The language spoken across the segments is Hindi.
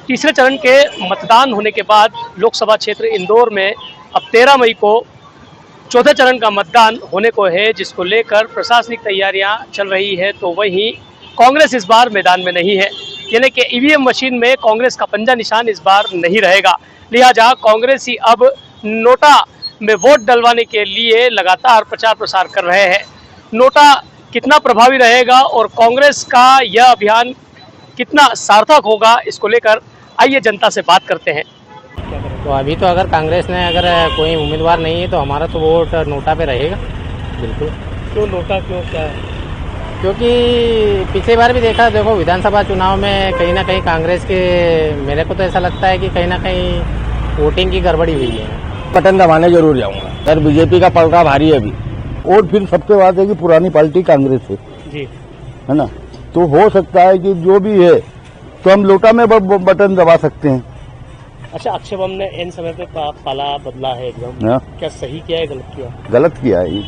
तीसरे चरण के मतदान होने के बाद लोकसभा क्षेत्र इंदौर में अब 13 मई को चौथे चरण का मतदान होने को है, जिसको लेकर प्रशासनिक तैयारियां चल रही है। तो वहीं कांग्रेस इस बार मैदान में नहीं है, यानी कि ईवीएम मशीन में कांग्रेस का पंजा निशान इस बार नहीं रहेगा। लिहाजा कांग्रेस ही अब नोटा में वोट डलवाने के लिए लगातार प्रचार प्रसार कर रहे हैं। नोटा कितना प्रभावी रहेगा और कांग्रेस का यह अभियान कितना सार्थक होगा, इसको लेकर आइए जनता से बात करते हैं। तो अभी तो अगर कांग्रेस ने अगर कोई उम्मीदवार नहीं है तो हमारा तो वोट नोटा पे रहेगा। बिल्कुल। क्यों नोटा, क्यों, क्या है? क्योंकि पिछली बार भी देखा, देखो विधानसभा चुनाव में कहीं ना कहीं कांग्रेस के, मेरे को तो ऐसा लगता है कि कहीं ना कहीं वोटिंग की गड़बड़ी हुई है। बटन दबाने जरूर जाऊंगा सर। बीजेपी का पलड़ा भारी है अभी, और फिर सबसे बात है कि पुरानी पार्टी कांग्रेस है जी, है ना। तो हो सकता है कि जो भी है तो हम लोटा में बटन दबा सकते हैं। अच्छा, अक्षय बम ने इन समय पे पाला बदला है एकदम, क्या सही किया है, गलत किया? गलत किया है।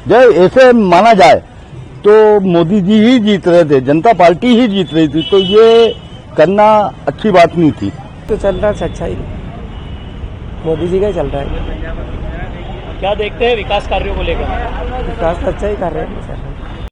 जब ऐसे माना जाए तो मोदी जी ही जीत रहे थे, जनता पार्टी ही जीत रही थी, तो ये करना अच्छी बात नहीं थी। तो चल रहा है अच्छा ही, मोदी जी का ही चल रहा है। क्या देखते हैं विकास कार्यों को लेकर? विकास तो अच्छा ही कर रहे हैं सर।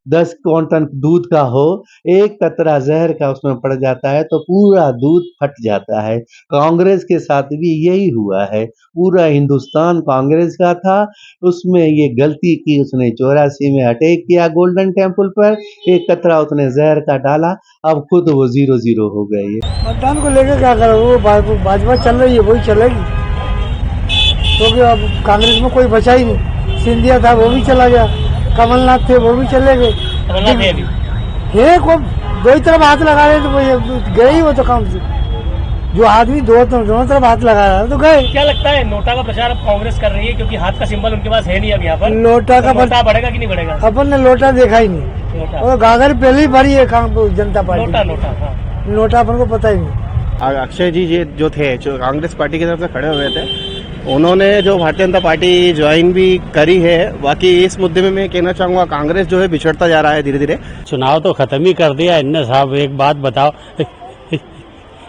10 क्विंटल दूध का हो, एक कतरा जहर का उसमें पड़ जाता है तो पूरा दूध फट जाता है। कांग्रेस के साथ भी यही हुआ है। पूरा हिंदुस्तान कांग्रेस का था, उसमें ये गलती की, उसने 84 में अटैक किया गोल्डन टेम्पल पर, एक कतरा उसने जहर का डाला, अब खुद वो 0-0 हो गए। मतदान को लेकर क्या करो, वो भाजपा चल रही है वही चलेगी, क्योंकि अब कांग्रेस में कोई बचा ही नहीं। सिंधिया था वो भी चला गया, कमलनाथ थे वो भी चले गए। हे को दो ही तरफ हाथ लगा रहे तो गए ही वो तो काम से। जो आदमी दोनों तरफ हाथ लगा रहा है तो गए। क्या लगता है नोटा का प्रचार अब कांग्रेस कर रही है, क्योंकि हाथ का सिंबल उनके पास है नहीं अब यहाँ पर? नोटा का नोटा बढ़ेगा कि नहीं बढ़ेगा? अपन ने लोटा देखा ही नहीं, और गागर पहले ही भरी है जनता पार्टी। नोटा अपन को पता ही नहीं। अक्षय जी जो थे, जो कांग्रेस पार्टी की तरफ से खड़े हुए थे, उन्होंने जो भारतीय जनता पार्टी ज्वाइन भी करी है। बाकी इस मुद्दे में मैं कहना चाहूंगा, कांग्रेस जो है बिछड़ता जा रहा है धीरे धीरे। चुनाव तो खत्म ही कर दिया इनने साहब। एक बात बताओ,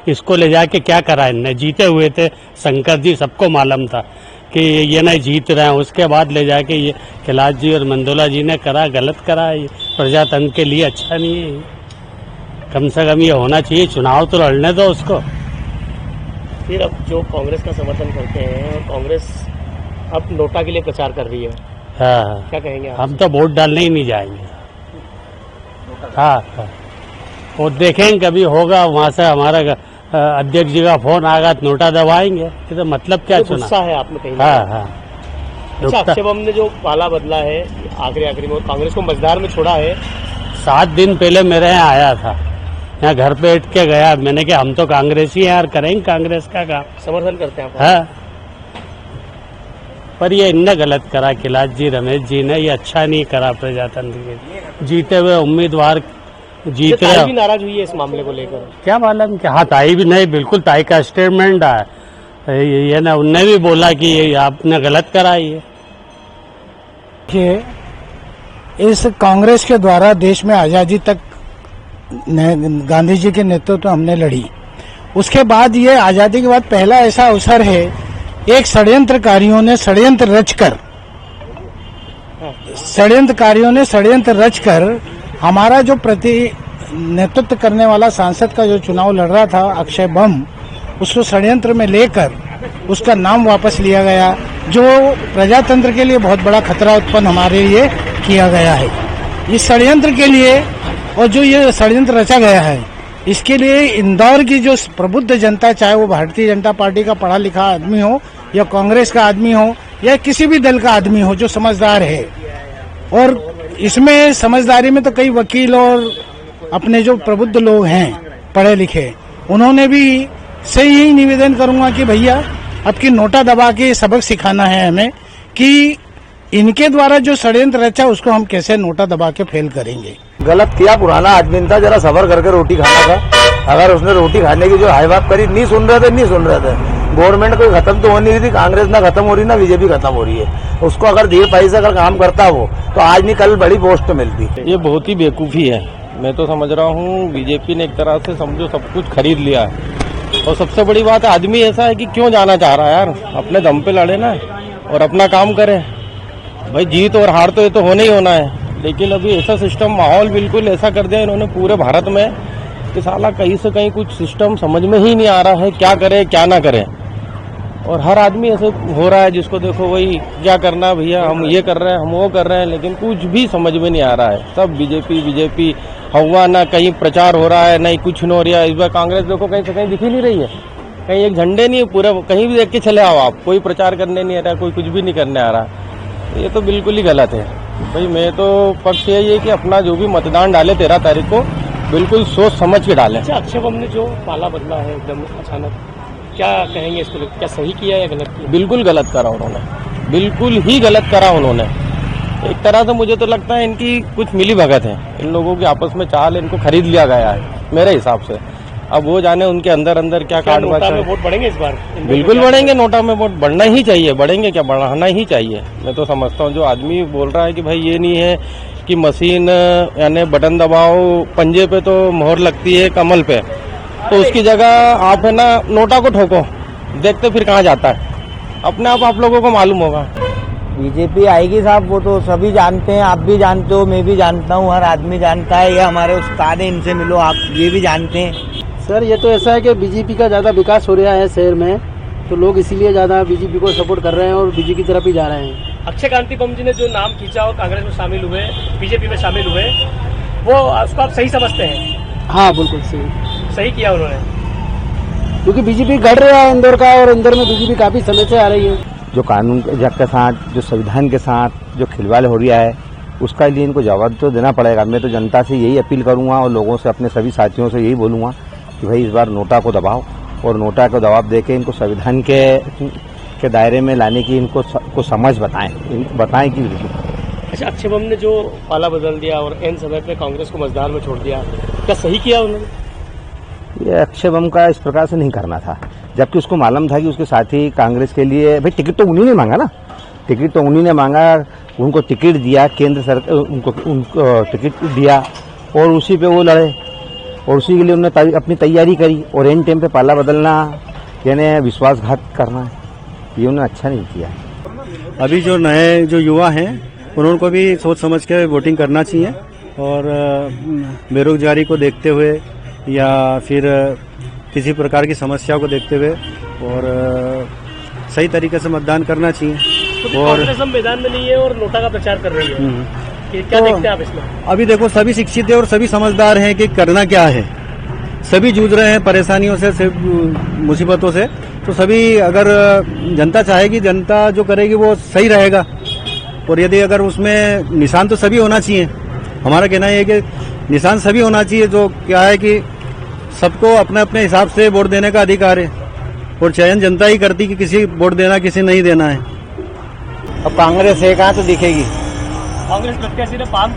इसको ले जाके क्या करा इनने? जीते हुए थे शंकर जी, सबको मालूम था कि ये नहीं जीत रहे हैं। उसके बाद ले जाके ये कैलाश जी और मंदोला जी ने करा, गलत करा। ये प्रजातंत्र के लिए अच्छा नहीं है। कम से कम ये होना चाहिए, चुनाव तो लड़ने दो उसको। फिर अब जो कांग्रेस का समर्थन करते हैं, कांग्रेस अब नोटा के लिए प्रचार कर रही है। हाँ, क्या कहेंगे आप? हम तो वोट डालने ही नहीं जाएंगे। हाँ, वो देखेंगे कभी होगा, वहाँ से हमारा अध्यक्ष जी का फोन आएगा तो नोटा दबाएंगे। तो मतलब क्या चुना? गुस्सा है आप में कहीं? हाँ। अच्छा, अक्षय बम ने जो पाला बदला है आखिरी में, कांग्रेस को मझधार में छोड़ा है। 7 दिन पहले मेरे यहाँ आया था, यहाँ घर पे बैठ के गया। मैंने कहा हम तो कांग्रेस ही यार, करेंगे कांग्रेस का काम, समर्थन करते हैं आप? हाँ। पर ये इनने गलत करा, कैलाश जी, रमेश जी ने, ये अच्छा नहीं करा प्रजातंत्र के। जीते हुए उम्मीदवार जीत रहे। ताई भी नाराज हुई है इस मामले को लेकर? क्या मालूम कि हाँ, ताई भी नहीं, बिल्कुल ताई का स्टेटमेंट आया ये ना, उनने भी बोला कि ये आपने गलत करा। ये इस कांग्रेस के द्वारा देश में आजादी तक गांधी जी के नेतृत्व हमने लड़ी। उसके बाद ये आजादी के बाद पहला ऐसा अवसर है, एक षड्यंत्रकारियों ने षड्यंत्र रचकर हमारा जो नेतृत्व करने वाला सांसद का जो चुनाव लड़ रहा था अक्षय बम, उसको षड्यंत्र में लेकर उसका नाम वापस लिया गया, जो प्रजातंत्र के लिए बहुत बड़ा खतरा उत्पन्न हमारे लिए किया गया है। इस षड्यंत्र के लिए, और जो ये षड्यंत्र रचा गया है, इसके लिए इंदौर की जो प्रबुद्ध जनता, चाहे वो भारतीय जनता पार्टी का पढ़ा लिखा आदमी हो या कांग्रेस का आदमी हो या किसी भी दल का आदमी हो जो समझदार है, और इसमें समझदारी में तो कई वकील और अपने जो प्रबुद्ध लोग हैं पढ़े लिखे, उन्होंने भी से यही निवेदन करूंगा कि भैया अब की नोटा दबा के सबक सिखाना है हमें कि इनके द्वारा जो षड्यंत्र रचा उसको हम कैसे नोटा दबा के फेल करेंगे। गलत किया, पुराना आदमी था, जरा सबर करके रोटी खाना था। अगर उसने रोटी खाने की जो हाई बात करी, नहीं सुन रहे थे। गवर्नमेंट कोई खत्म तो हो नहीं रही थी, कांग्रेस ना खत्म हो रही ना बीजेपी खत्म हो रही है। उसको अगर धीर पाई से अगर काम करता वो तो आज नहीं कल बड़ी पोस्ट मिलती। ये बहुत ही बेवकूफ़ी है। मैं तो समझ रहा हूँ बीजेपी ने एक तरह से समझो सब कुछ खरीद लिया है। और सबसे बड़ी बात है, आदमी ऐसा है कि क्यों जाना चाह रहा है यार, अपने दम पे लड़े ना और अपना काम करे। भाई जीत और हार तो ये तो होना ही होना है, लेकिन अभी ऐसा सिस्टम, माहौल बिल्कुल ऐसा कर दिया इन्होंने पूरे भारत में कि साला कहीं से कहीं कुछ सिस्टम समझ में ही नहीं आ रहा है, क्या करे क्या ना करे। और हर आदमी ऐसे हो रहा है, जिसको देखो वही क्या करना है भैया, हम ये कर रहे हैं, हम वो कर रहे हैं, लेकिन कुछ भी समझ में नहीं आ रहा है। सब बीजेपी बीजेपी हवा, ना कहीं प्रचार हो रहा है, नहीं कुछ नहीं हो रहा है। इस बार कांग्रेस देखो कहीं से कहीं दिख ही नहीं रही है, कहीं एक झंडे नहीं, पूरा कहीं भी देख के चले आओ आप, कोई प्रचार करने नहीं आ रहा, कोई कुछ भी नहीं करने आ रहा। ये तो बिल्कुल ही गलत है भाई। मैं तो पक्ष यही है कि अपना जो भी मतदान डाले 13 तारीख को, बिल्कुल सोच समझ के डालें। अच्छा, अक्षय बम ने जो पाला बदला है एकदम अचानक, क्या कहेंगे इसको लेकर? क्या सही किया या गलत किया? बिल्कुल गलत करा उन्होंने, बिल्कुल ही गलत करा उन्होंने। एक तरह से मुझे तो लगता है इनकी कुछ मिली भगत है, इन लोगों की आपस में चाल, इनको खरीद लिया गया है मेरे हिसाब से। अब वो जाने उनके अंदर अंदर क्या क्या काट नोटा में वोट बढ़ेंगे इस बार? बिल्कुल बढ़ेंगे, नोटा में वोट बढ़ना ही चाहिए, बढ़ेंगे क्या, बढ़ाना ही चाहिए। मैं तो समझता हूँ जो आदमी बोल रहा है कि भाई ये नहीं है कि मशीन यानी बटन दबाओ पंजे पे तो मोहर लगती है कमल पे, तो उसकी जगह आप है ना नोटा को ठोको, देखते फिर कहाँ जाता है, अपने आप लोगों को मालूम होगा। बीजेपी आएगी साहब, वो तो सभी जानते हैं, आप भी जानते हो, मैं भी जानता हूँ, हर आदमी जानता है, ये हमारे उस्ताद हैं, इनसे मिलो आप, ये भी जानते हैं। सर ये तो ऐसा है कि बीजेपी का ज़्यादा विकास हो रहा है शहर में, तो लोग इसीलिए ज़्यादा बीजेपी को सपोर्ट कर रहे हैं और बीजेपी की तरफ ही जा रहे हैं। अक्षय कांति बम जी ने जो नाम खींचा और कांग्रेस में शामिल हुए, बीजेपी में शामिल हुए, वो उसको आप सही समझते हैं? हाँ बिल्कुल सही, सही किया उन्होंने, क्योंकि बीजेपी गढ़ रहा है इंदौर का, और इंदौर में बीजेपी काफ़ी समय से आ रही है। जो कानून के साथ, जो संविधान के साथ जो खिलवाड़ हो रहा है, उसका लिए इनको जवाब तो देना पड़ेगा। मैं तो जनता से यही अपील करूंगा और लोगों से, अपने सभी साथियों से यही बोलूंगा कि भाई इस बार नोटा को दबाओ, और नोटा को दबाव देके इनको संविधान के दायरे में लाने की इनको को समझ बताएं कि। अच्छा, अक्षय बम ने जो पाला बदल दिया और एन समय पे कांग्रेस को मझधार में छोड़ दिया, क्या सही किया उन्होंने? ये अक्षय बम का इस प्रकार से नहीं करना था, जबकि उसको मालूम था कि उसके साथी कांग्रेस के लिए, भाई टिकट तो उन्हीं ने मांगा ना, टिकट तो उन्हीं ने मांगा, उनको टिकट दिया, केंद्र सरकार उनको टिकट दिया और उसी पे वो लड़े, और उसी के लिए उन्होंने अपनी तैयारी करी, और एन टाइम पे पाला बदलना यानी विश्वासघात करना, ये उन्होंने अच्छा नहीं किया। अभी जो नए जो युवा हैं उन्होंने को भी सोच समझ के वोटिंग करना चाहिए, और बेरोजगारी को देखते हुए या फिर किसी प्रकार की समस्या को देखते हुए और सही तरीके से मतदान करना चाहिए। तो और कांग्रेस हम मैदान में नहीं है और नोटा का प्रचार कर रही है, कि क्या तो देखते हैं आप इसमें? अभी देखो सभी शिक्षित है और सभी समझदार हैं कि करना क्या है, सभी जूझ रहे हैं परेशानियों से, मुसीबतों से, तो सभी अगर जनता चाहेगी, जनता जो करेगी वो सही रहेगा, और यदि अगर उसमें निशान तो सभी होना चाहिए। हमारा कहना है कि निशान सभी होना चाहिए, जो क्या है कि सबको अपने अपने हिसाब से वोट देने का अधिकार है, और चयन जनता ही करती कि किसी वोट देना किसी नहीं देना है। अब कांग्रेस है कहाँ तो दिखेगी। कांग्रेस प्रत्याशी ने फॉर्म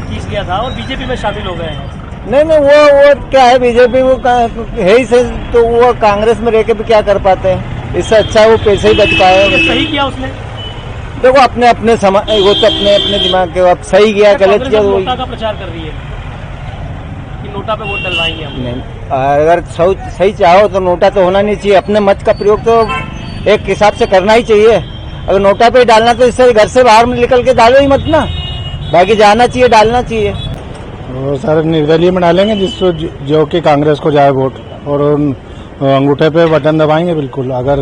खींच लिया था और बीजेपी में शामिल हो गए हैं। नहीं वो क्या है, बीजेपी वो है ही से, तो वो कांग्रेस में रह के भी क्या कर पाते हैं, इससे अच्छा वो पैसे ही बच पाए। तो सही किया उसने? देखो अपने अपने वो तो अपने अपने दिमाग के, अब सही किया गलत किया। नोटा का प्रचार कर रही है कि नोटा पे वोट डलवाएंगे हम। नहीं, अगर सही चाहो तो नोटा तो होना नहीं चाहिए, अपने मत का प्रयोग तो एक हिसाब से करना ही चाहिए। अगर नोटा पे डालना तो इससे घर से बाहर निकल के डालो ही मत ना, बाकी जाना चाहिए, डालना चाहिए। वो सर निर्दलीय में डालेंगे जिसको जो कि कांग्रेस को जाए वोट, और अंगूठे पे बटन दबाएंगे बिल्कुल। अगर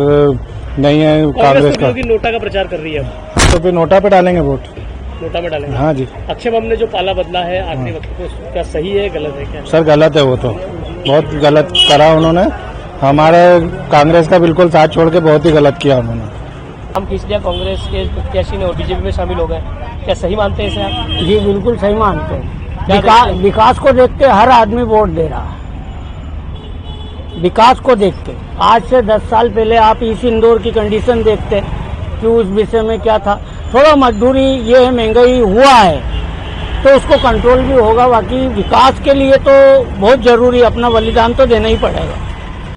नहीं है कांग्रेस का, नोटा का प्रचार कर रही है तो फिर नोटा पे डालेंगे वोट, नोटा में डालेंगे। हाँ जी। अक्षय बम ने जो पाला बदला है आखिरी वक्त को, क्या सही है गलत है क्या? सर गलत है, वो तो बहुत गलत करा उन्होंने, हमारे कांग्रेस का बिल्कुल साथ छोड़ के बहुत ही गलत किया उन्होंने। हम खींच लिया कांग्रेस के प्रत्याशी ने और बीजेपी में शामिल हो गए, क्या सही मानते हैं इसे आप? जी बिल्कुल सही मानते हैं। विकास को देख के हर आदमी वोट दे रहा है, विकास को देख के। आज से 10 साल पहले आप इस इंदौर की कंडीशन देखते कि उस विषय में क्या था, थोड़ा मजदूरी ये है, महंगाई हुआ है तो उसको कंट्रोल भी होगा, बाकी विकास के लिए तो बहुत जरूरी, अपना बलिदान तो देना ही पड़ेगा।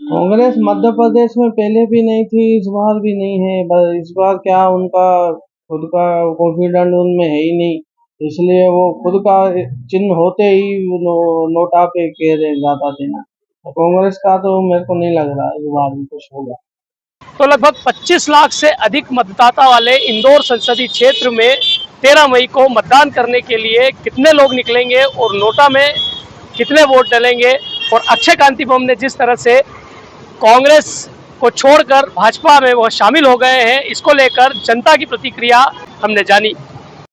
कांग्रेस मध्य प्रदेश में पहले भी नहीं थी, इस बार भी नहीं है। बस इस बार क्या उनका खुद का कॉन्फिडेंस उनमें है ही नहीं, इसलिए वो खुद का चिन्ह होते ही नोटा पे कह रहे ज्यादा देना। कांग्रेस का तो मेरे को नहीं लग रहा इस बार भी कुछ होगा। तो लगभग 25 लाख से अधिक मतदाता वाले इंदौर संसदीय क्षेत्र में 13 मई को मतदान करने के लिए कितने लोग निकलेंगे और नोटा में कितने वोट डलेंगे, और अक्षय कांति बम ने जिस तरह से कांग्रेस को छोड़कर भाजपा में वह शामिल हो गए हैं, इसको लेकर जनता की प्रतिक्रिया हमने जानी।